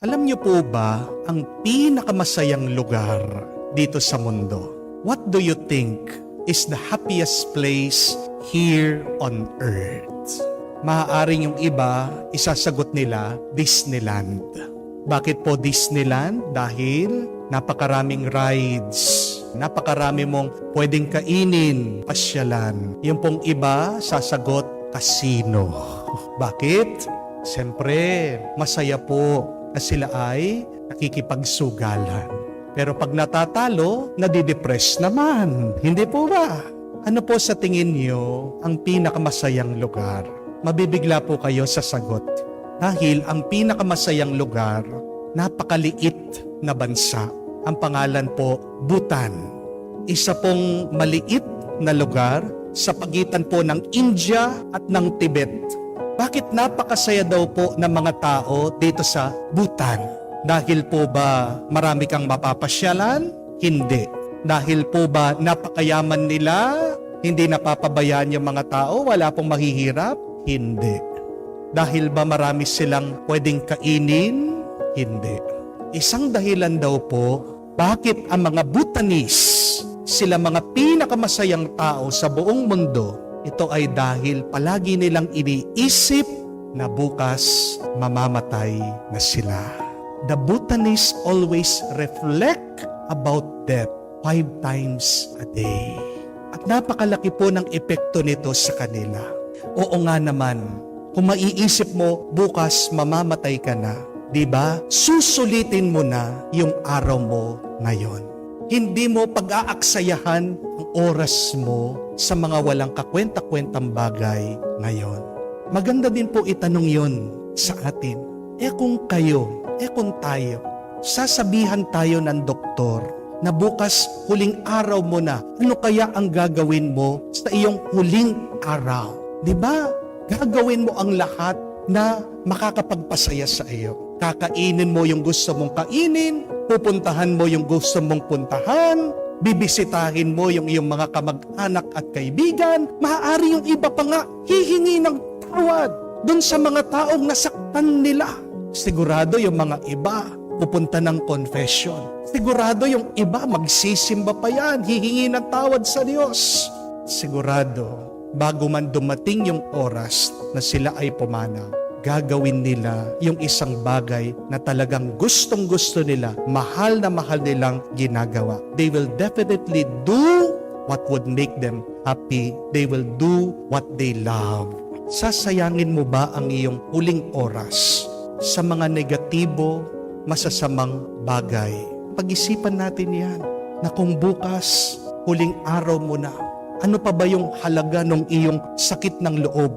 Alam niyo po ba ang pinakamasayang lugar dito sa mundo? What do you think is the happiest place here on earth? Maaaring yung iba, isasagot nila, Disneyland. Bakit po Disneyland? Dahil napakaraming rides, napakarami mong pwedeng kainin, pasyalan. Yung pong iba, sasagot, casino. Bakit? Siyempre, masaya po na sila ay nakikipagsugalan. Pero pag natatalo, nadidepress naman. Hindi po ba? Ano po sa tingin niyo ang pinakamasayang lugar? Mabibigla po kayo sa sagot. Dahil ang pinakamasayang lugar, napakaliit na bansa. Ang pangalan po, Bhutan. Isa pong maliit na lugar sa pagitan po ng India at ng Tibet. Bakit napakasaya daw po ng mga tao dito sa Bhutan? Dahil po ba marami kang mapapasyalan? Hindi. Dahil po ba napakayaman nila? Hindi napapabayaan yung mga tao? Wala pong mahihirap? Hindi. Dahil ba marami silang pwedeng kainin? Hindi. Isang dahilan daw po, bakit ang mga Bhutanese, sila mga pinakamasayang tao sa buong mundo, ito ay dahil palagi nilang iniisip na bukas mamamatay na sila. The Bhutanese always reflect about death 5 times a day. At napakalaki po ng epekto nito sa kanila. Oo nga naman, kung maiisip mo bukas mamamatay ka na, di ba? Susulitin mo na yung araw mo ngayon. Hindi mo pag-aaksayahan ang oras mo sa mga walang kakwenta-kwentang bagay ngayon. Maganda din po itanong yon sa atin. Kung kayo, kung tayo, sasabihan tayo ng doktor na bukas huling araw mo na, ano kaya ang gagawin mo sa iyong huling araw? Diba? Gagawin mo ang lahat na makakapagpasaya sa iyo. Kakainin mo yung gusto mong kainin, pupuntahan mo yung gusto mong puntahan, bibisitahin mo yung iyong mga kamag-anak at kaibigan, maaari yung iba pa nga hihingi ng tawad dun sa mga taong nasaktan nila. Sigurado yung mga iba pupunta ng confession. Sigurado yung iba magsisimba pa yan, hihingi ng tawad sa Diyos. Sigurado, bago man dumating yung oras na sila ay pumanaw, gagawin nila yung isang bagay na talagang gustong-gusto nila, mahal na mahal nilang ginagawa. They will definitely do what would make them happy. They will do what they love. Sasayangin mo ba ang iyong huling oras sa mga negatibo, masasamang bagay? Pag-isipan natin yan, na kung bukas, huling araw mo na, ano pa ba yung halaga ng iyong sakit ng loob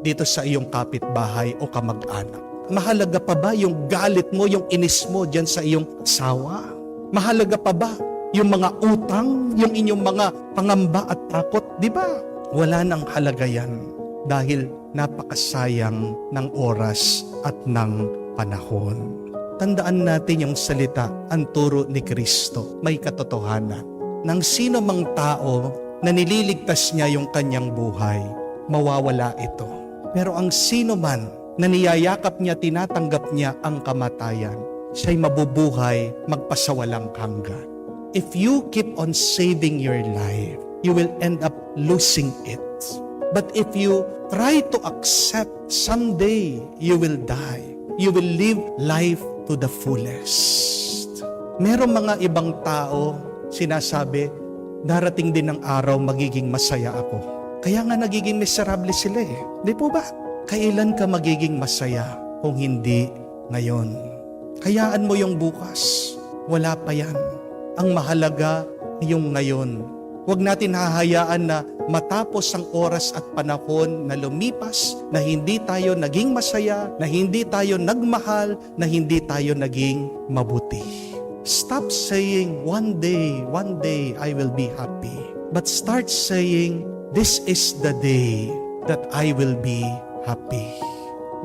dito sa iyong kapitbahay o kamag-anak? Mahalaga pa ba yung galit mo, yung inis mo dyan sa iyong asawa? Mahalaga pa ba yung mga utang, yung inyong mga pangamba at takot? Di ba? Wala nang halaga yan dahil napakasayang ng oras at ng panahon. Tandaan natin yung salita, ang turo ni Kristo, may katotohanan. Nang sino mang tao na nililigtas niya yung kanyang buhay, mawawala ito. Pero ang sino man na niyayakap niya, tinatanggap niya ang kamatayan, siya'y mabubuhay magpasawalang hanggan. If you keep on saving your life, you will end up losing it. But if you try to accept someday you will die, you will live life to the fullest. Merong mga ibang tao sinasabi, darating din ang araw magiging masaya ako. Kaya nga nagiging miserable sila eh. Di po ba? Kailan ka magiging masaya kung hindi ngayon? Hayaan mo yung bukas. Wala pa yan. Ang mahalaga yung ngayon. Huwag natin hahayaan na matapos ang oras at panahon na lumipas, na hindi tayo naging masaya, na hindi tayo nagmahal, na hindi tayo naging mabuti. Stop saying, one day I will be happy. But start saying, this is the day that I will be happy.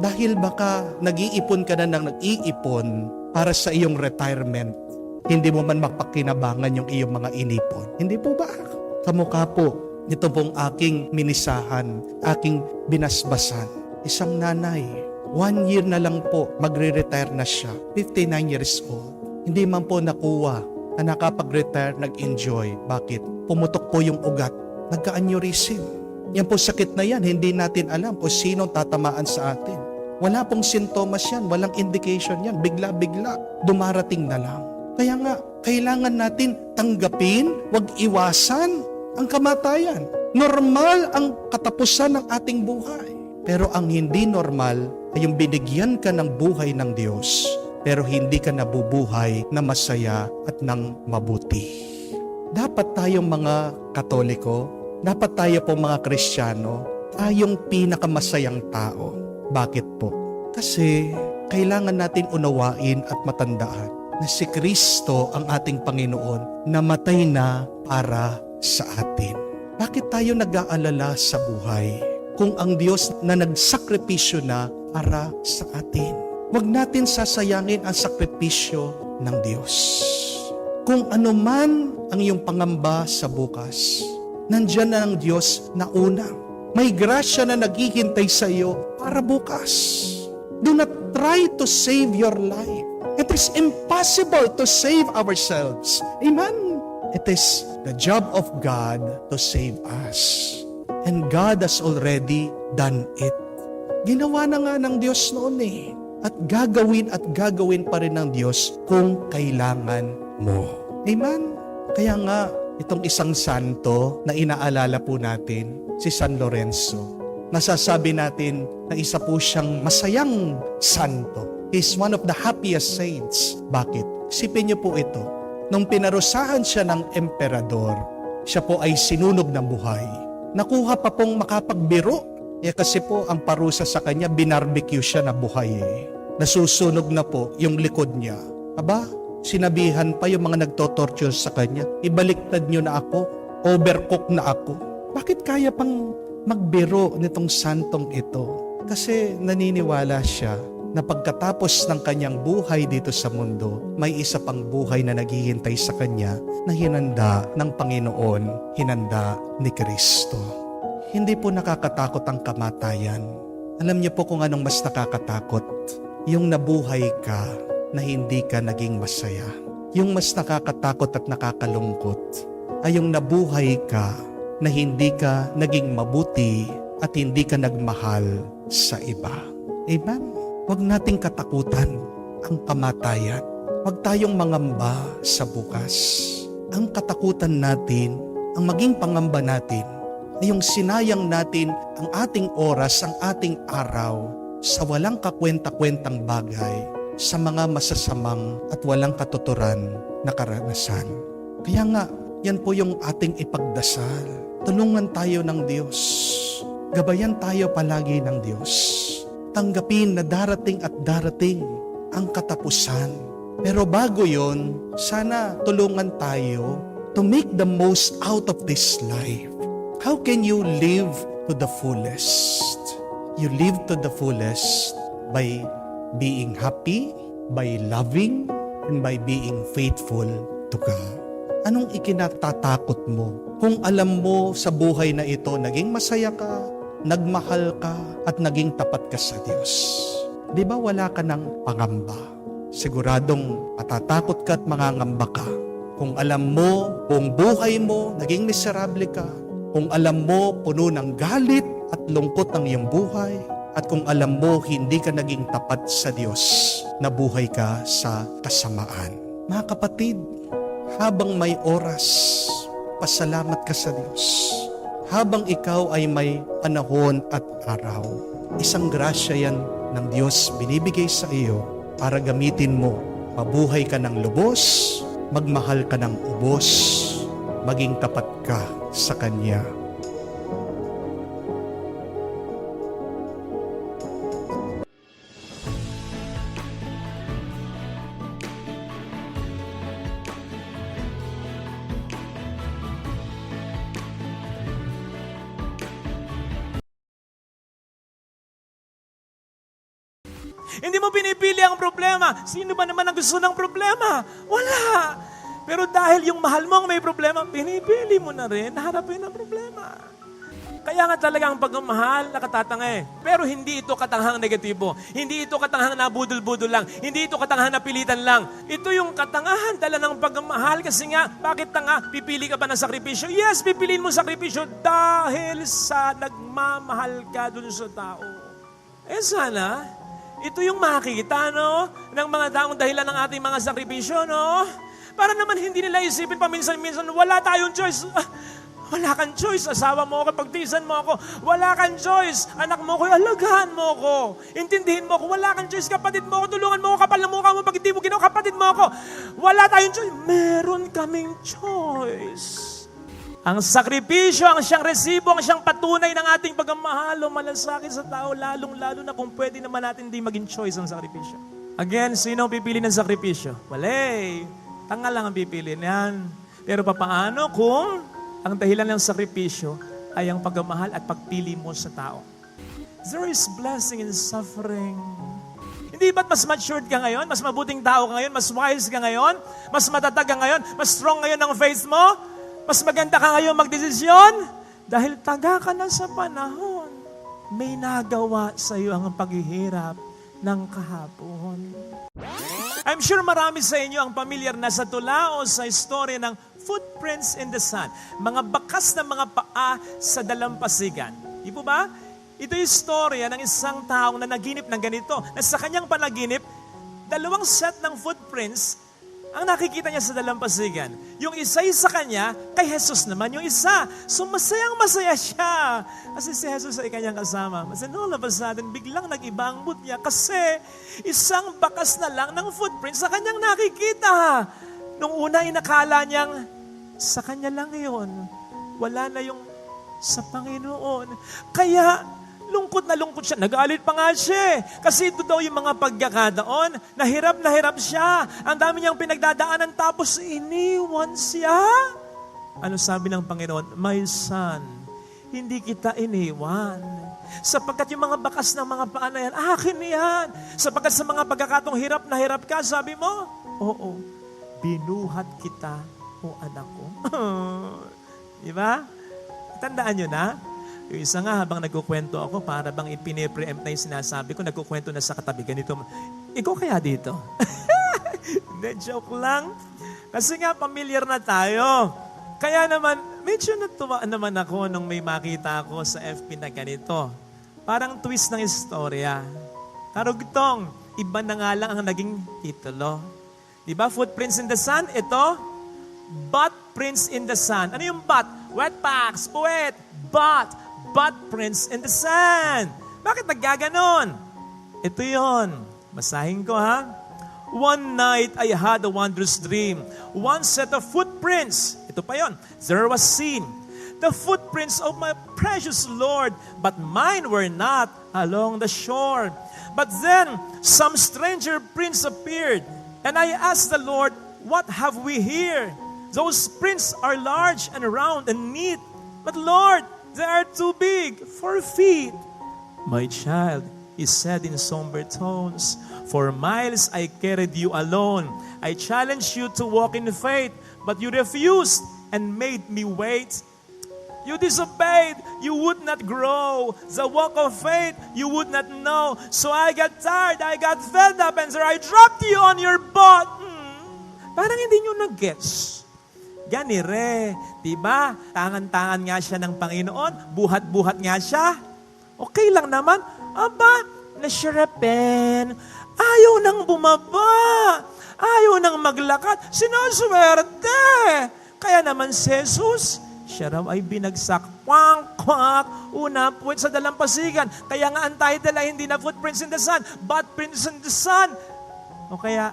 Dahil baka nag-iipon ka na ng nag-iipon para sa iyong retirement, hindi mo man mapakinabangan yung iyong mga inipon. Hindi po ba? Kamukha po, ito pong aking minisahan, aking binasbasan. Isang nanay, 1 year na lang po, magre-retire na siya. 59 years old. Hindi man po nakuha na nakapag-retire, nag-enjoy. Bakit? Pumutok po yung ugat. Nagka-aneurysm. Yan po sakit na yan. Hindi natin alam kung sino tatamaan sa atin. Wala pong sintomas yan. Walang indication yan. Bigla-bigla. Dumarating na lang. Kaya nga, kailangan natin tanggapin, wag iwasan ang kamatayan. Normal ang katapusan ng ating buhay. Pero ang hindi normal ay yung binigyan ka ng buhay ng Diyos, pero hindi ka nabubuhay na masaya at ng mabuti. Dapat tayong mga Katoliko, dapat tayo po mga Kristiyano, tayong pinakamasayang tao. Bakit po? Kasi kailangan natin unawain at matandaan na si Kristo ang ating Panginoon, namatay na para sa atin. Bakit tayo nag-aalala sa buhay kung ang Diyos na nagsakripisyo na para sa atin? Huwag natin sasayangin ang sakripisyo ng Diyos. Kung ano man ang iyong pangamba sa bukas, nandyan na ang Diyos na una. May grasya na naghihintay sa iyo para bukas. Do not try to save your life. It is impossible to save ourselves. Amen? It is the job of God to save us. And God has already done it. Ginawa na nga ng Diyos noon eh. At gagawin pa rin ng Diyos kung kailangan mo. Amen? Kaya nga, itong isang santo na inaalala po natin, si San Lorenzo, nasasabi natin na isa po siyang masayang santo. He's one of the happiest saints. Bakit? Isipin niyo po ito. Nung pinarusahan siya ng emperador, siya po ay sinunog ng buhay. Nakuha pa pong makapagbiro. Kasi po ang parusa sa kanya, binarbecue siya na buhay eh. Nasusunog na po yung likod niya. Aba, sinabihan pa yung mga nagtotorture sa kanya, ibaliktad niyo na ako, overcook na ako. Bakit kaya pang magbiro nitong santong ito? Kasi naniniwala siya na pagkatapos ng kanyang buhay dito sa mundo, may isa pang buhay na naghihintay sa kanya na hinanda ng Panginoon, hinanda ni Kristo. Hindi po nakakatakot ang kamatayan. Alam niyo po kung anong mas nakakatakot? Yung nabuhay ka na hindi ka naging masaya. Yung mas nakakatakot at nakakalungkot ay yung nabuhay ka na hindi ka naging mabuti at hindi ka nagmahal sa iba. Amen? Huwag nating katakutan ang kamatayan. Huwag tayong mangamba sa bukas. Ang katakutan natin, ang maging pangamba natin, ay yung sinayang natin ang ating oras, ang ating araw sa walang kakwenta-kwentang bagay, sa mga masasamang at walang katuturan na karanasan. Kaya nga, yan po yung ating ipagdasal. Tulungan tayo ng Diyos. Gabayan tayo palagi ng Diyos. Tanggapin na darating at darating ang katapusan. Pero bago yon, sana tulungan tayo to make the most out of this life. How can you live to the fullest? You live to the fullest by being happy, by loving, and by being faithful to God. Anong ikinatatakot mo? Kung alam mo sa buhay na ito, naging masaya ka, nagmahal ka, at naging tapat ka sa Diyos. Di ba wala ka ng pangamba? Siguradong matatakot ka at mangangamba ka. Kung alam mo, kung buhay mo, naging miserable ka. Kung alam mo, puno ng galit at lungkot ang iyong buhay. At kung alam mo, hindi ka naging tapat sa Diyos, nabuhay ka sa kasamaan. Mga kapatid, habang may oras, pasalamat ka sa Diyos. Habang ikaw ay may panahon at araw, isang grasya yan ng Diyos binibigay sa iyo para gamitin mo. Mabuhay ka ng lubos, magmahal ka ng ubos, maging tapat ka sa Kanya. Hindi mo pinipili ang problema. Sino ba naman ang gusto ng problema? Wala. Pero dahil yung mahal mo ang may problema, pinipili mo na rin na harapin ang problema. Kaya nga talaga ang pagmamahal nakatatanga eh. Pero hindi ito katanghang negatibo. Hindi ito katanghang nabudol-budol lang. Hindi ito katanghang napilitan lang. Ito yung katangahan dala ng pagmamahal. Kasi nga, bakit tanga? Pipili ka ba ng sakripisyo? Yes, pipiliin mo sakripisyo dahil sa nagmamahal ka dun sa tao. Eh sana, ito yung makikita, no? Ng mga taong dahilan ng ating mga sakripisyo, no? Para naman hindi nila isipin paminsan-minsan, wala tayong choice. Wala kang choice. Asawa mo ako, pagtisan mo ako. Wala kang choice. Anak mo ko, alagahan mo ko. Intindihin mo ko. Wala kang choice. Kapatid mo ko, tulungan mo ko. Kapal na mukha mo. Pag hindi mo ginawa, kapatid mo ako. Wala tayong choice. Meron kaming choice. Ang sakripisyo, ang siyang resibo, ang siyang patunay ng ating pagmamahal o malasakit sa tao, lalong-lalo na kung pwede naman natin hindi maging choice ang sakripisyo. Again, sino ang pipili ng sakripisyo? Wala. Tanga lang ang pipili niyan. Pero papaano kung ang dahilan ng sakripisyo ay ang pagmamahal at pagpili mo sa tao? There is blessing in suffering. Hindi ba't mas matured ka ngayon? Mas mabuting tao ka ngayon? Mas wise ka ngayon? Mas matatag ka ngayon? Mas strong ngayon ang faith mo? Mas maganda ka ngayon magdesisyon? Dahil taga ka na sa panahon. May nagawa sa iyo ang paghihirap ng kahapon. I'm sure marami sa inyo ang pamilyar na sa tula o sa istorya ng footprints in the sand. Mga bakas na mga paa sa dalampasigan. Di po ba? Ito yung istorya ng isang taong na naginip ng ganito. Na sa kanyang panaginip, dalawang set ng footprints ang nakikita niya sa dalampasigan. Yung isa sa kanya, kay Jesus naman yung isa. So masayang-masaya siya. Kasi si Jesus ay kanyang kasama. Mas all of a sudden, biglang nag-iba ang mood niya kasi isang bakas na lang ng footprints sa kanyang nakikita. Nung una, inakala niyang sa kanya lang yun. Wala na yung sa Panginoon. Kaya lungkot na lungkot siya. Nagalit pa nga siya. Kasi ito daw yung mga pagkakataon. Na hirap siya. Ang dami niyang pinagdadaanan tapos iniwan siya. Ano sabi ng Panginoon? My son, hindi kita iniwan. Sapagkat yung mga bakas ng mga paa na yan, akin yan. Sapagkat sa mga pagkakataong hirap na hirap ka, sabi mo, oo, binuhat kita, o anak ko. Diba? Tandaan nyo na? Yung isa nga, habang nagkukwento ako, para bang ipine-preempt na yung sinasabi ko, nagkukwento na sa katabi, ganito, ikaw kaya dito? Hindi, joke lang. Kasi nga, familiar na tayo. Kaya naman, medyo natuwa naman ako nung may makita ako sa FB na ganito. Parang twist ng istorya. Karugtong, iba na nga lang ang naging titulo. Diba? Footprints in the sand, ito, butt prints in the sand. Ano yung butt? Wetbacks, puwet, butt prints in the sand. Bakit naggaganon? Ito yon. Basahin ko ha. One night I had a wondrous dream. One set of footprints. Ito pa yon. There was seen the footprints of my precious Lord, but mine were not along the shore. But then some stranger prints appeared, and I asked the Lord, what have we here? Those prints are large and round and neat, but Lord, they are too big for feet. My child, he said in somber tones, for miles I carried you alone. I challenged you to walk in faith, but you refused and made me wait. You disobeyed, you would not grow. The walk of faith, you would not know. So I got tired, I got fed up, and so I dropped you on your butt. Parang hindi nyo nag-gets. Ganire, diba? Tangan-tangan nga siya ng Panginoon, buhat-buhat nga siya. Okay lang naman. Aba, nasyarapen. Ayaw nang bumaba. Ayaw nang maglakad. Sinuswerte. Kaya naman si Jesus, siya raw ay binagsak. Kwak. Una, puwet sa dalampasigan. Kaya nga ang title ay hindi na footprints in the sun, but prints in the sun. O kaya,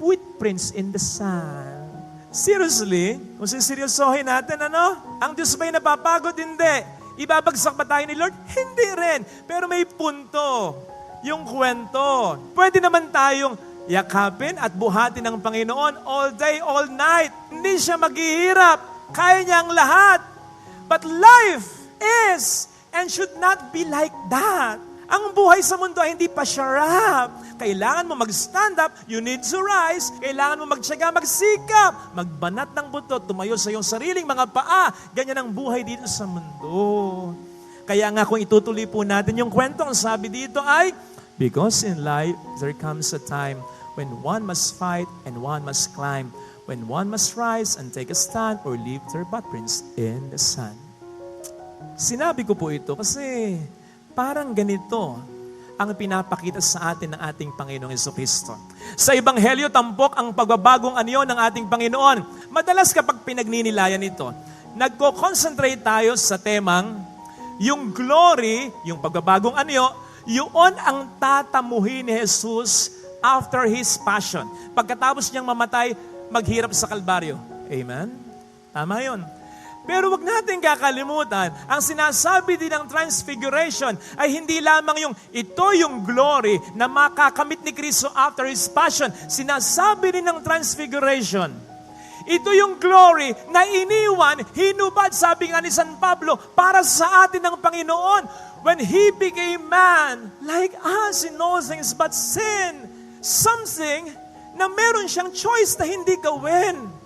footprints in the sun. Seriously? Kung siseryosohin natin, ano? Ang Diyos ba'y napapagod? Hindi. Ibabagsak ba tayo ni Lord? Hindi rin. Pero may punto. Yung kwento. Pwede naman tayong yakapin at buhatin ng Panginoon all day, all night. Hindi siya maghihirap. Kaya niya ang lahat. But life is and should not be like that. Ang buhay sa mundo ay hindi pa syarap. Kailangan mo mag-stand up, you need to rise. Kailangan mo magtiyaga, magsikap. Magbanat ng buto, tumayo sa iyong sariling mga paa. Ganyan ang buhay dito sa mundo. Kaya nga kung itutuloy po natin yung kwento, ang sabi dito ay, because in life, there comes a time when one must fight and one must climb, when one must rise and take a stand or leave their footprints in the sun. Sinabi ko po ito kasi parang ganito ang pinapakita sa atin ng ating Panginoong Jesucristo. Sa Ebanghelyo, tampok ang pagbabagong anyo ng ating Panginoon. Madalas kapag pinagninilayan ito, nagko-concentrate tayo sa temang yung glory, yung pagbabagong anyo, yun ang tatamuhin ni Jesus after His passion. Pagkatapos niyang mamatay, maghirap sa Kalbaryo. Amen? Tama yun. Pero wag natin kakalimutan, ang sinasabi din ng transfiguration ay hindi lamang yung ito yung glory na makakamit ni Kristo after His passion. Sinasabi din ng transfiguration, ito yung glory na iniwan, hinubad, sabi nga ni San Pablo, para sa atin ng Panginoon. When He became man, like us in all things but sin, something na meron siyang choice na hindi gawin.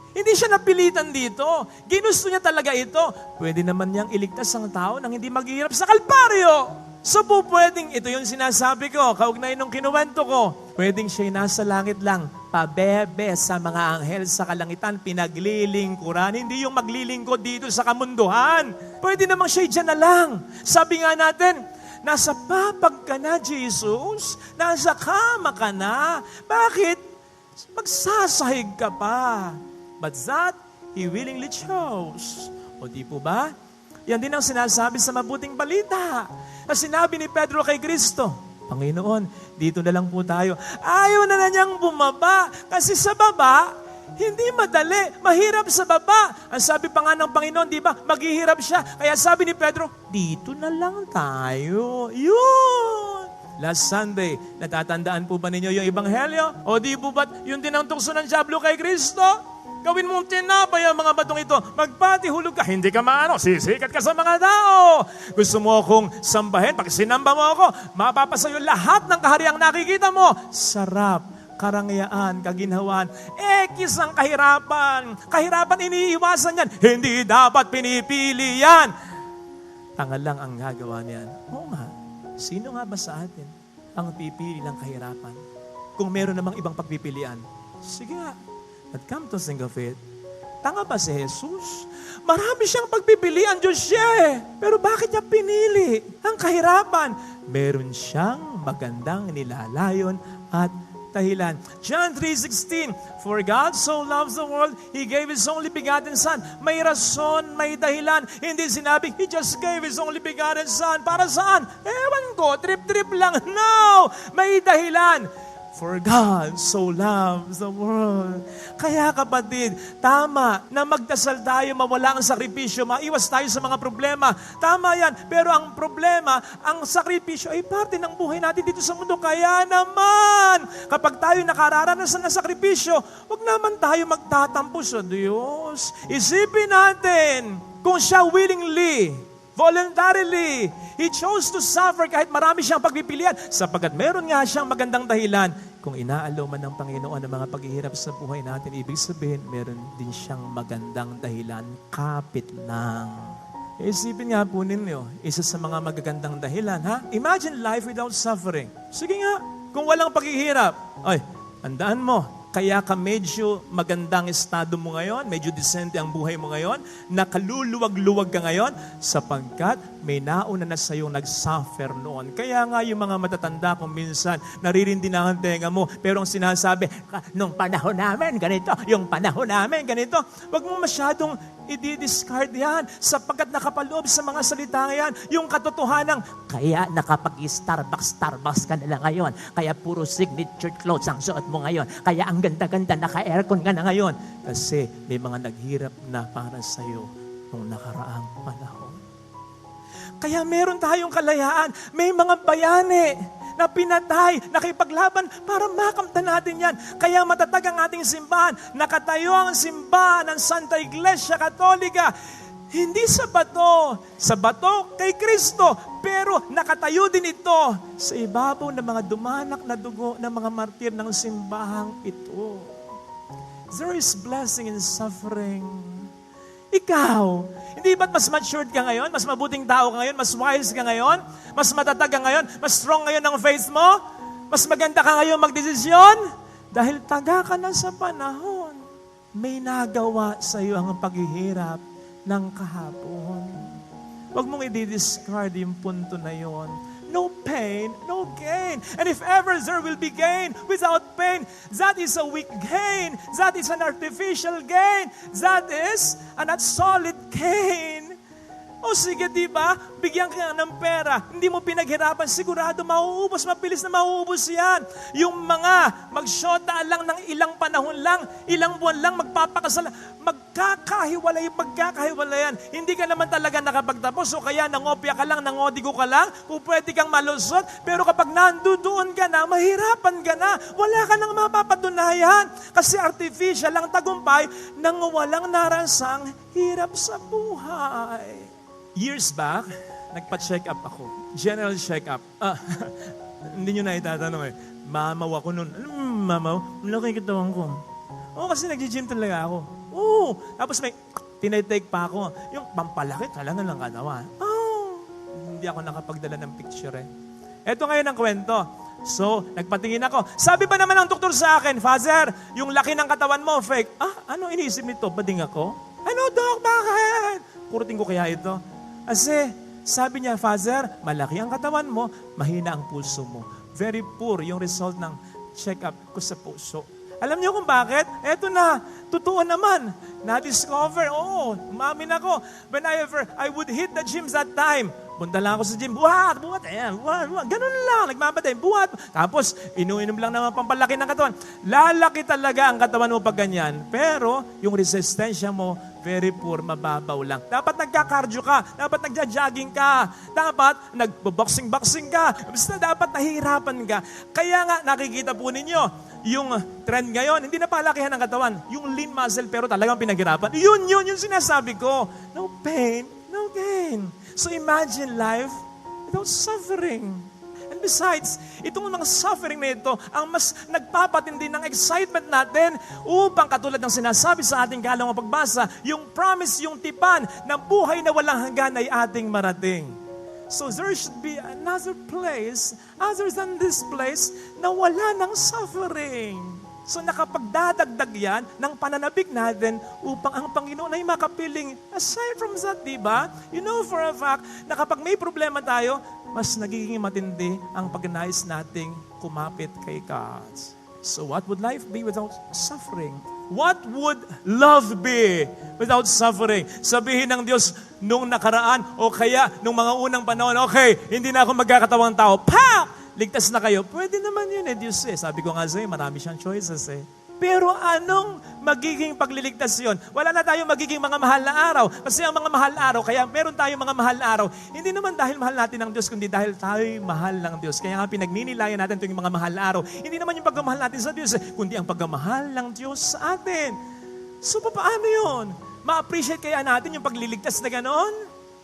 Hindi siya napilitan dito. Ginusto niya talaga ito. Pwede naman niyang iligtas ang tao nang hindi maghihirap sa Kalbaryo. So po pwedeng, ito yung sinasabi ko, kaugnay nung kinuwento ko, pwedeng siya'y nasa langit lang, pabebe sa mga anghel sa kalangitan, pinaglilingkuran, hindi yung maglilingkod dito sa kamunduhan. Pwede namang siya'y dyan na lang. Sabi nga natin, nasa papag ka na, Jesus. Nasa kama ka na. Bakit? Magsasahig ka pa. But that, He willingly chose. O di po ba? Yan din ang sinasabi sa mabuting balita. Na sinabi ni Pedro kay Kristo, Panginoon, dito na lang po tayo. Ayaw na niyang bumaba. Kasi sa baba, hindi madali. Mahirap sa baba. Ang sabi pa nga ng Panginoon, di ba? Maghihirap siya. Kaya sabi ni Pedro, dito na lang tayo. Yun. Last Sunday, natatandaan po ba ninyo yung Ebanghelyo? O di po ba yun din ang tukso ng dyablo kay Kristo? Gawin mong tinapay ang mga batong ito. Magpatihulog ka. Hindi ka maano. Sisikat ka sa mga tao. Gusto mo akong sambahin. Pag sinamba mo ako, mapapasayo lahat ng kahariang nakikita mo. Sarap, karangyaan, kaginhawaan. Ekis ang kahirapan. Kahirapan iniiwasan yan. Hindi dapat pinipili yan. Tanga lang ang gagawa niyan. Oo nga. Sino nga ba sa atin ang pipili ng kahirapan? Kung meron namang ibang pagpipilian. Sige nga. But come to think of it, tanga ba si Jesus? Marami siyang pagpipilian, Diyos siya eh. Pero bakit niya pinili ang kahirapan? Meron siyang magandang nilalayon at dahilan. John 3:16, For God so loves the world, He gave His only begotten Son. May rason, may dahilan. Hindi sinabi, He just gave His only begotten Son. Para saan? Ewan ko, trip-trip lang. No! May dahilan. For God so loves the world. Kaya kapatid, tama na magdasal tayo, mawala ang sakripisyo, maiwas tayo sa mga problema. Tama yan. Pero ang problema, ang sakripisyo ay parte ng buhay natin dito sa mundo. Kaya naman, kapag tayo nakararanasan ng sakripisyo, huwag naman tayo magtatampo sa Diyos. Isipin natin, kung siya willingly, voluntarily, He chose to suffer kahit marami siyang pagpipilian sapagkat meron nga siyang magandang dahilan. Kung inaalaw man ng Panginoon ang mga paghihirap sa buhay natin, ibig sabihin, meron din siyang magandang dahilan. Kapit lang. Isipin nga po ninyo, isa sa mga magagandang dahilan, ha? Imagine life without suffering. Sige nga, kung walang paghihirap, ay, tandaan mo, kaya ka medyo magandang estado mo ngayon, medyo decente ang buhay mo ngayon, nakaluluwag-luwag ka ngayon, sapagkat may nauna na sa'yo nag-suffer noon. Kaya nga yung mga matatanda kung minsan, naririndi na ang tenga mo, pero ang sinasabi, nung panahon namin, ganito, yung panahon namin, ganito, wag mo masyadong i-discard yan, sapagkat nakapaloob sa mga salita yan, yung katotohanan, Kaya nakapag-Starbucks ka na lang ngayon. Kaya puro signature clothes ang suot mo ngayon. Kaya ang ganda-ganda, naka-aircon ka na ngayon. kasi may mga naghirap na para sa'yo nung nakaraang panahon. Kaya meron tayong kalayaan, may mga bayani na pinatay, nakipaglaban para makamtan natin yan. Kaya matatag ang ating simbahan. Nakatayo ang simbahan ng Santa Iglesia Katolika. Hindi sa bato kay Kristo, pero nakatayo din ito sa ibabaw ng mga dumanak na dugo ng mga martir ng simbahang ito. There is blessing in suffering. Ikaw. Hindi ba't mas matured ka ngayon? Mas mabuting tao ka ngayon? Mas wise ka ngayon? Mas matatag ka ngayon? Mas strong ngayon ang faith mo? Mas maganda ka ngayon magdesisyon? Dahil taga ka na sa panahon. May nagawa sa iyo ang paghihirap ng kahapon. Huwag mong i-discard yung punto na yon. No pain, no gain. And if ever there will be gain without pain, that is a weak gain. That is an artificial gain. That is a not solid gain. O sige, di ba? Bigyan ka ng pera. Hindi mo pinaghirapan. Sigurado mauubos. Mabilis na mauubos yan. Yung mga magsyota lang ng ilang panahon lang, ilang buwan lang, magpapakasal, magkakahiwalayan. Hindi ka naman talaga nakapagtapos. O kaya nangopya ka lang, nangodigo ka lang, kung pwede kang malusot. Pero kapag nandoon ka na, mahirapan ka na. Wala ka nang mapapatunayan. Kasi artificial ang tagumpay ng walang narasang hirap sa buhay. Years back, nagpa-check up ako. General check-up. Hindi nyo na itatanong eh. Mamaw ako nun. Mamaw? Malaki yung katawan ko. Kasi nag-gym talaga ako. Tapos may tinitake pa ako. Yung pampalaki talaga ng katawan. Hindi ako nakapagdala ng picture eh. Eto ngayon ang kwento. So, nagpatingin ako. Sabi ba naman ng doktor sa akin, Father, yung laki ng katawan mo, fake. Ano iniisip nito? Bading ako? Ano, Doc? Bakit? Kurutin ko kaya ito? Kasi, sabi niya, Father, malaki ang katawan mo, mahina ang pulso mo. Very poor yung result ng check-up ko sa puso. Alam niyo kung bakit? Eto na, totoo naman. Na-discover, umamin ako. When I would hit the gym that time, punta lang ako sa gym, buhat, ganun lang, nagmamatay, buhat. Tapos, inom lang naman pampalaki ng katawan. Lalaki talaga ang katawan mo pag ganyan. Pero, yung resistensya mo, very poor, mababaw lang. Dapat nagka-cardio ka, dapat nagja-jogging ka, dapat nagbo-boxing ka, basta dapat nahihirapan ka. Kaya nga, nakikita po ninyo, yung trend ngayon, hindi na palakihan ng katawan, yung lean muscle pero talagang pinaghirapan. Yun yung sinasabi ko. No pain, no gain. So imagine life without suffering. And besides, itong mga suffering na ito, ang mas nagpapatindi ng excitement natin upang katulad ng sinasabi sa ating kalawang pagbasa, yung promise, yung tipan ng buhay na walang hanggan ay ating marating. So there should be another place other than this place na wala ng suffering. So nakapagdadagdag yan ng pananabik natin upang ang Panginoon ay makapiling. Aside from that, di ba? You know for a fact na kapag may problema tayo, mas nagiging matindi ang pagnais nating kumapit kay God. So what would life be without suffering? What would love be without suffering? Sabihin ng Diyos nung nakaraan o kaya nung mga unang panahon, okay, hindi na ako magkakatawang tao. Pa! Ligtas na kayo. Pwede naman yun Diyos eh. Sabi ko nga sa'yo, marami siyang choices eh. Pero anong magiging pagliligtas yun? Wala na tayong magiging mga mahal na araw. Kasi ang mga mahal na araw, kaya meron tayong mga mahal na araw, hindi naman dahil mahal natin ng Diyos, kundi dahil tayo'y mahal ng Diyos. Kaya nga pinagninilayan natin itong mga mahal na araw. Hindi naman yung pagmamahal natin sa Diyos, kundi ang pagmamahal ng Diyos sa atin. So paano yun? Ma-appreciate kaya natin yung pagliligtas na gano'n?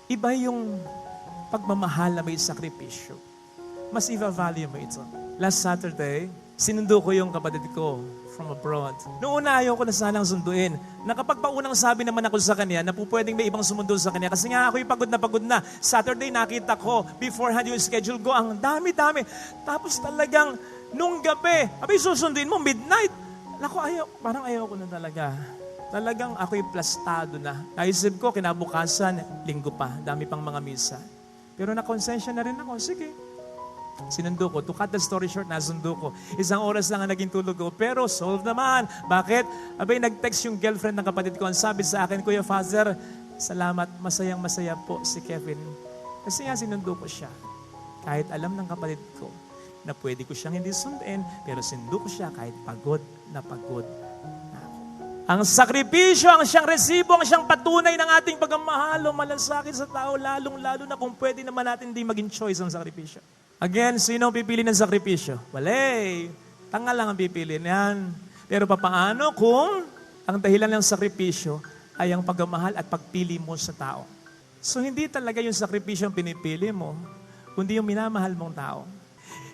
Iba yung pagmamahal na may sakripisyo. Mas i-value mo ito. Last Saturday, sinundo ko yung kapatid ko from abroad. Noong una, ayaw ko na sanang sunduin. Nakapagpaunang sabi naman ako sa kanya na po pwedeng may ibang sumundo sa kanya kasi nga ako'y pagod na. Saturday, nakita ko, beforehand yung schedule ko, ang dami-dami. Tapos talagang, nung gabi, susunduin mo, midnight. Naku, parang ayaw ko na talaga. Talagang ako'y plastado na. Naisip ko, kinabukasan, linggo pa, dami pang mga misa. Pero nakonsensya na rin ako, sige. Sinundo ko. To cut the story short, nasundo ko. 1 oras lang ang naging tulog ko. Pero solve naman. Bakit? Nag-text yung girlfriend ng kapatid ko. Ang sabi sa akin, Kuya Father, salamat, masayang-masaya po si Kevin. Kasi nga sinundo ko siya. Kahit alam ng kapatid ko na pwede ko siyang hindi sundin, pero sinundo ko siya kahit pagod na ako. Ang sakripisyo, ang siyang resibo, ang siyang patunay ng ating pagmamahal o malasakit sa tao, lalong-lalo na kung pwede naman natin hindi maging choice ang sakripisyo. Again, sino ang pipili ng sakripisyo? Wala tanga lang ang pipili niyan. Pero papaano kung ang dahilan ng sakripisyo ay ang pagmamahal at pagpili mo sa tao? So hindi talaga yung sakripisyo ang pinipili mo, kundi yung minamahal mong tao.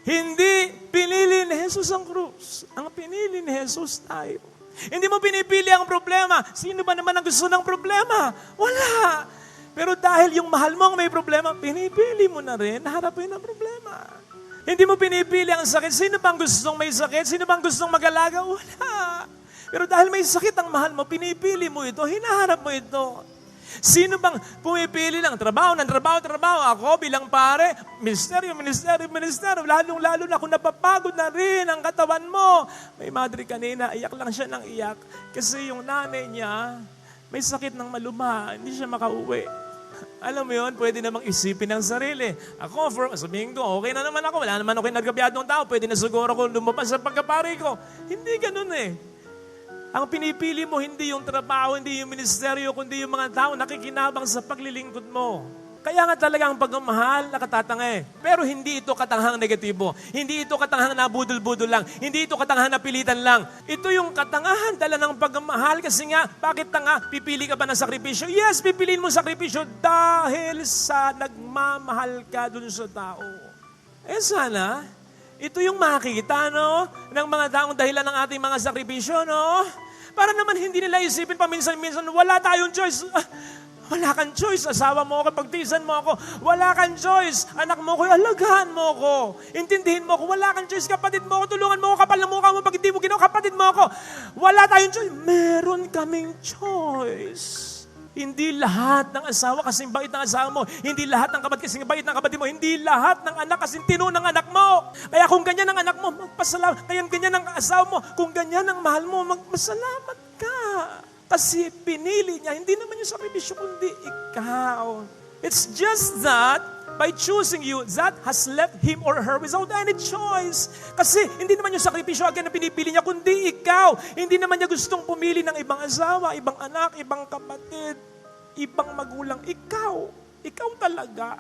Hindi pinili ni Jesus ang krus. Ang pinili ni Jesus tayo. Hindi mo pinipili ang problema. Sino ba naman ang gusto ng problema? Wala. Pero dahil yung mahal mo ang may problema, pinipili mo na rin na harapin ang problema. Hindi mo pinipili ang sakit. Sino bang gustong may sakit? Sino bang gustong mag-alaga? Wala. Pero dahil may sakit ang mahal mo, pinipili mo ito, hinaharap mo ito. Sino bang pumipili lang? Trabaho. Ako bilang pare, ministeryo. Lalong-lalo na kung napapagod na rin ang katawan mo. May madre kanina, iyak lang siya ng iyak. Kasi yung nanay niya, may sakit ng maluma. Hindi siya makauwi. Alam mo yun, pwede namang isipin ng sarili. Ako, sabihin ko, okay na naman ako. Wala naman ako nagkabyadong tao. Pwede na siguro ako lumabas sa pagkapari ko. Hindi ganun eh. Ang pinipili mo, hindi yung trabaho, hindi yung ministeryo, kundi yung mga tao nakikinabang sa paglilingkod mo. Kaya nga talaga ang pagmamahal nakatatanga eh. Pero hindi ito katanghang negatibo. Hindi ito katanghang nabudol-budol lang. Hindi ito katanghang napilitan lang. Ito yung katangahan dala ng pagmamahal kasi nga, bakit tanga? Pipili ka ba ng sakripisyo? Yes, pipiliin mo sakripisyo dahil sa nagmamahal ka dun sa tao. Eh sana, ito yung makikita, no? Ng mga taong dahilan ng ating mga sakripisyo, no? Para naman hindi nila isipin paminsan-minsan, wala tayong choice. Wala kang choice. Asawa mo ako, pagtisan mo ako. Wala kang choice. Anak mo ko, alagaan mo ko. Intindihin mo ko. Wala kang choice. Kapatid mo ko, tulungan mo ko. Kapal na mukha mo pag hindi mo ginawa. Kapatid mo ako. Wala tayong choice. Meron kaming choice. Hindi lahat ng asawa kasing bait ng asawa mo. Hindi lahat ng kapatid kasing bait ng kapatid mo. Hindi lahat ng anak kasing tino ng anak mo. Kaya kung ganyan ang anak mo, magpasalamat. Kaya ganyan ang asawa mo. Kung ganyan ang mahal mo, magpasalamat ka. Kasi pinili niya, hindi naman yung sakripisyo, kundi ikaw. It's just that, by choosing you, that has left him or her without any choice. Kasi hindi naman yung sakripisyo agad na pinipili niya, kundi ikaw. Hindi naman niya gustong pumili ng ibang asawa, ibang anak, ibang kapatid, ibang magulang. Ikaw. Ikaw talaga.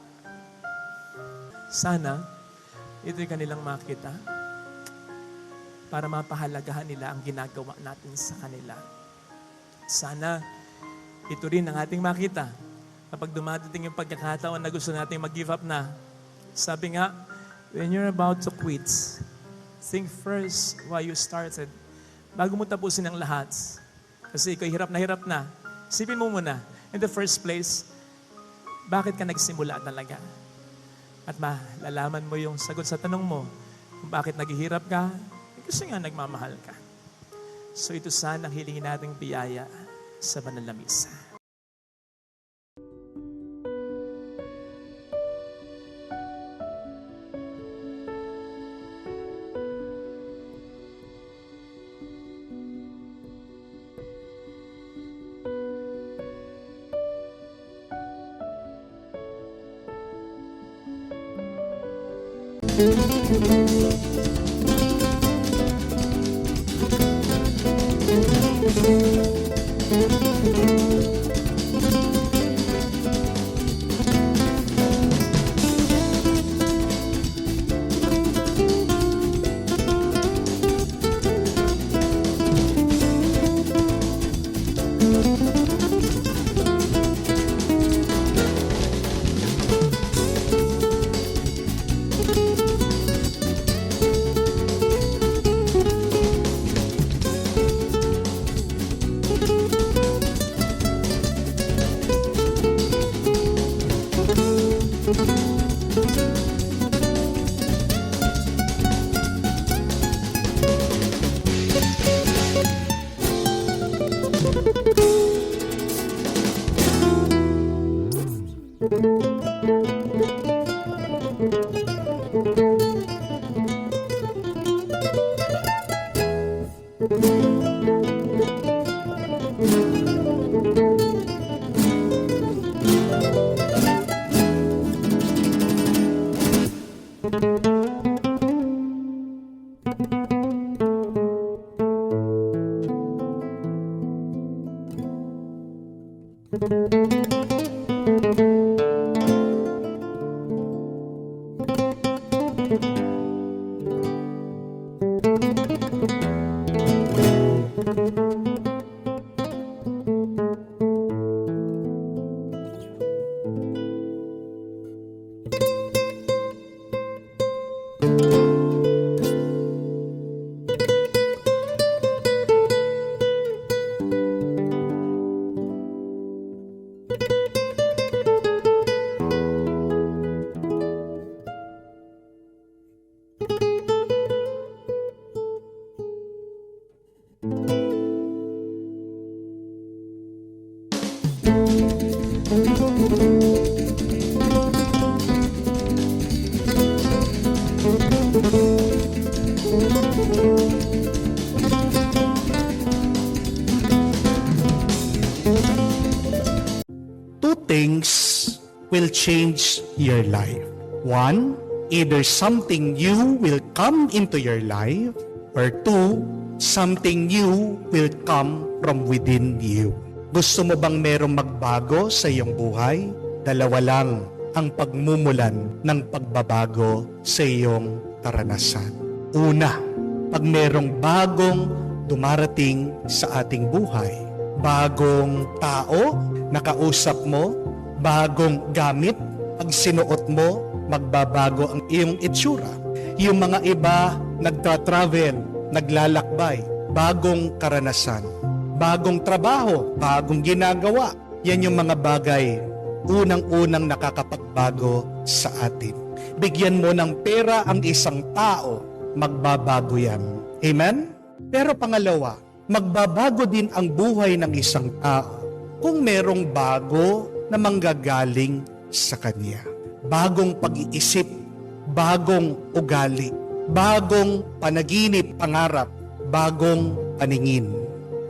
Sana, ito'y kanilang makita para mapahalagahan nila ang ginagawa natin sa kanila. Sana, ito rin ang ating makita. Kapag dumadating yung pagkakataon na gusto nating mag-give up na, sabi nga, when you're about to quit, think first why you started. Bago mo tapusin ang lahat, kasi ikaw hirap na, isipin mo muna, in the first place, bakit ka nagsimula talaga? At malalaman mo yung sagot sa tanong mo, kung bakit naghihirap ka, kasi nga nagmamahal ka. So ito sana ang hilingin nating biyaya sa banal na misa. things will change your life. One, either something new will come into your life, or two, something new will come from within you. Gusto mo bang merong magbago sa iyong buhay? Dalawa lang ang pagmumulan ng pagbabago sa iyong karanasan. Una, pag merong bagong dumarating sa ating buhay, bagong tao na kausap mo, bagong gamit, pag sinuot mo, magbabago ang iyong itsura. Yung mga iba nagta-travel, naglalakbay, bagong karanasan, bagong trabaho, bagong ginagawa. Yan yung mga bagay unang-unang nakakapagbago sa atin. Bigyan mo ng pera ang isang tao, magbabago yan. Amen? Pero pangalawa, magbabago din ang buhay ng isang tao kung merong bago na manggagaling sa kanya. Bagong pag-iisip, bagong ugali, bagong panaginip, pangarap, bagong paningin.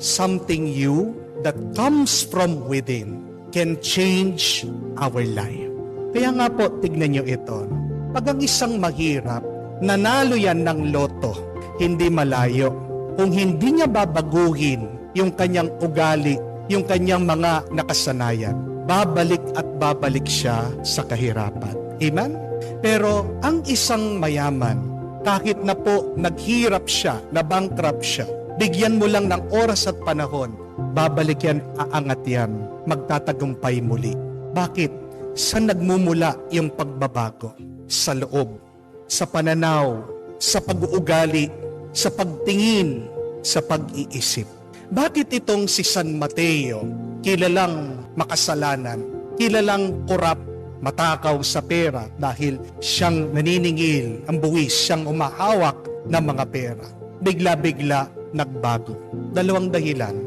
Something new that comes from within can change our life. Kaya nga po, tignan nyo ito. Pag ang isang mahirap, nanalo yan ng loto, hindi malayo. Kung hindi niya babaguhin yung kanyang ugali, yung kanyang mga nakasanayan, babalik at babalik siya sa kahirapan. Amen? Pero ang isang mayaman, kahit na po naghirap siya, na-bankrupt siya, bigyan mo lang ng oras at panahon, babalik yan, aangat yan, magtatagumpay muli. Bakit? Saan nagmumula yung pagbabago? Sa loob, sa pananaw, sa pag-uugali, sa pagtingin, sa pag-iisip. Bakit itong si San Mateo, kilalang makasalanan, kilalang korap, matakaw sa pera dahil siyang naniningil, ang buwis, siyang umahawak ng mga pera. Bigla-bigla nagbago. Dalawang dahilan.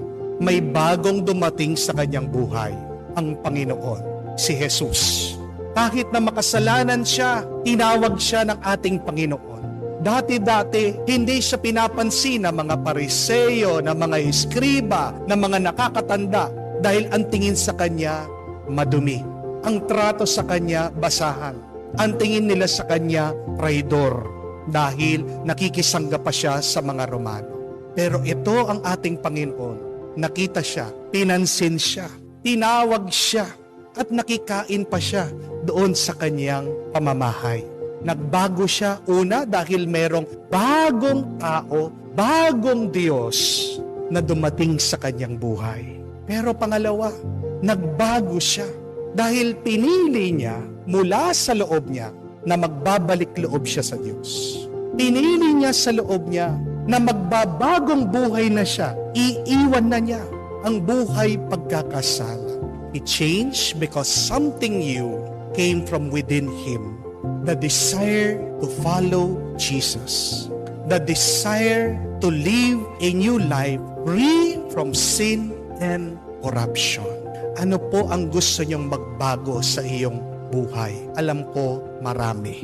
May bagong dumating sa kanyang buhay, ang Panginoon, si Jesus. Kahit na makasalanan siya, tinawag siya ng ating Panginoon. Dati-dati, hindi siya pinapansin ng mga Pariseo, ng mga eskriba, ng mga nakakatanda dahil ang tingin sa kanya, madumi. Ang trato sa kanya, basahan. Ang tingin nila sa kanya, traidor dahil nakikisangga pa siya sa mga Romano. Pero ito ang ating Panginoon. Nakita siya, pinansin siya, tinawag siya, at nakikain pa siya doon sa kanyang pamamahay. Nagbago siya una dahil merong bagong tao, bagong Diyos na dumating sa kanyang buhay. Pero pangalawa, nagbago siya dahil pinili niya mula sa loob niya na magbabalik loob siya sa Diyos. Pinili niya sa loob niya na magbabagong buhay na siya, iiwan na niya ang buhay pagkakasala. He changed because something new came from within him. The desire to follow Jesus. The desire to live a new life free from sin and corruption. Ano po ang gusto niyong magbago sa iyong buhay? Alam ko, marami.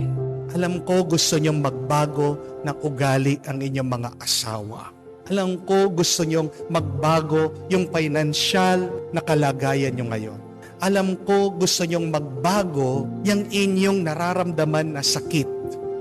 Alam ko gusto niyong magbago ng ugali ang inyong mga asawa. Alam ko gusto niyong magbago yung financial na kalagayan niyo ngayon. Alam ko gusto niyong magbago yung inyong nararamdaman na sakit.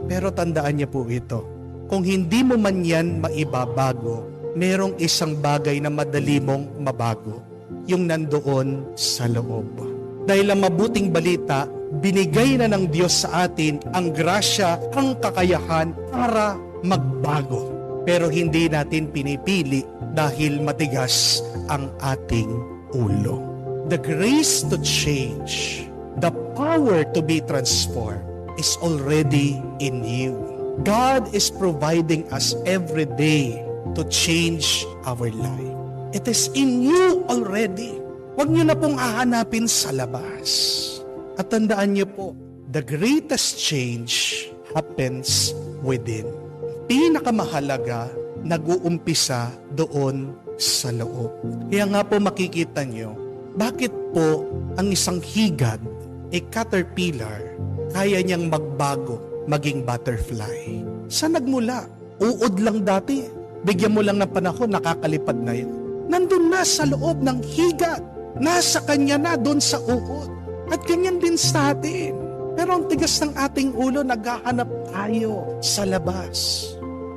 Pero tandaan niyo po ito, kung hindi mo man yan maibabago, merong isang bagay na madali mong mabago, yung nandoon sa loob. Dahil ang mabuting balita, binigay na ng Diyos sa atin ang grasya, ang kakayahan para magbago. Pero hindi natin pinipili dahil matigas ang ating ulo. The grace to change, the power to be transformed is already in you. God is providing us every day to change our life. It is in you already. Huwag niyo na pong hahanapin sa labas. At tandaan niyo po, the greatest change happens within. Pinakamahalaga, nag-uumpisa doon sa loob. Kaya nga po makikita niyo, bakit po ang isang higad, a caterpillar, kaya niyang magbago, maging butterfly? Saan nagmula? Uod lang dati. Bigyan mo lang ng panahon, nakakalipad na yun. Nandun na sa loob ng higad. Nasa kanya na doon sa uod. At ganyan din sa atin. Pero ang tigas ng ating ulo, naghahanap tayo sa labas.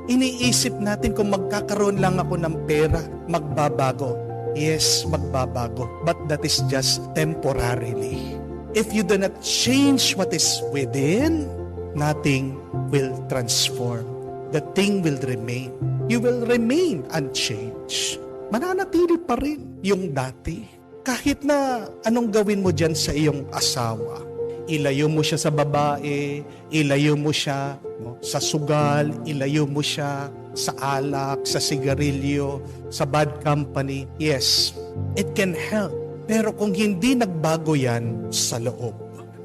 Iniisip natin kung magkakaroon lang ako ng pera, magbabago. Yes, magbabago. But that is just temporarily. If you do not change what is within, nothing will transform. The thing will remain. You will remain unchanged. Mananatili pa rin yung dati. Kahit na anong gawin mo dyan sa iyong asawa. Ilayo mo siya sa babae, ilayo mo siya sa sugal, ilayo mo siya sa alak, sa sigarilyo, sa bad company. Yes, it can help. Pero kung hindi nagbago yan sa loob,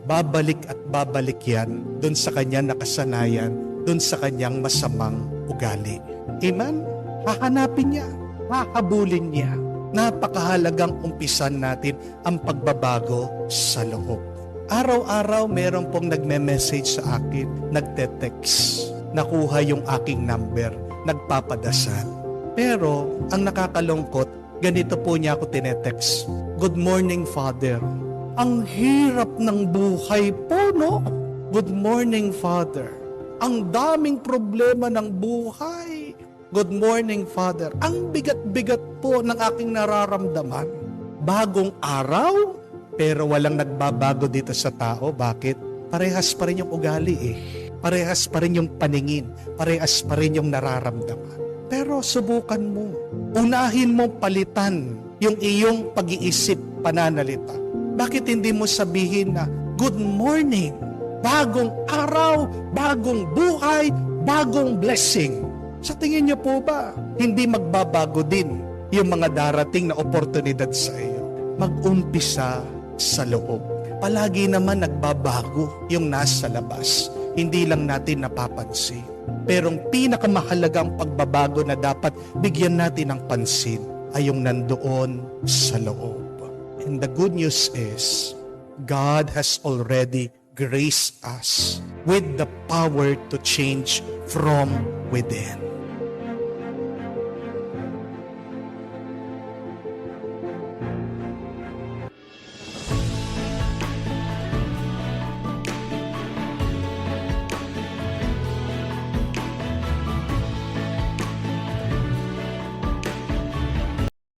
babalik at babalik yan dun sa kanyang nakasanayan, dun sa kanyang masamang ugali. Amen? Hahanapin niya, hahabulin niya. Napakahalagang umpisan natin ang pagbabago sa loob. Araw-araw meron pong nagme-message sa akin, nagte-text, nakuha yung aking number, nagpapadasal. Pero ang nakakalungkot, ganito po niya ako tinetext. Good morning, Father. Ang hirap ng buhay po, no? Good morning, Father. Ang daming problema ng buhay. Good morning, Father. Ang bigat-bigat po ng aking nararamdaman. Bagong araw, pero walang nagbabago dito sa tao. Bakit? Parehas pa rin yung ugali eh. Parehas pa rin yung paningin. Parehas pa rin yung nararamdaman. Pero subukan mo. Unahin mo palitan yung iyong pag-iisip, pananalita. Bakit hindi mo sabihin na, good morning, bagong araw, bagong buhay, bagong blessing? Sa tingin niyo po ba, hindi magbabago din yung mga darating na oportunidad sa iyo? Mag-umpisa sa loob. Palagi naman nagbabago yung nasa labas. Hindi lang natin napapansin. Pero ang pinakamahalagang pagbabago na dapat bigyan natin ng pansin ay yung nandoon sa loob. And the good news is, God has already graced us with the power to change from within.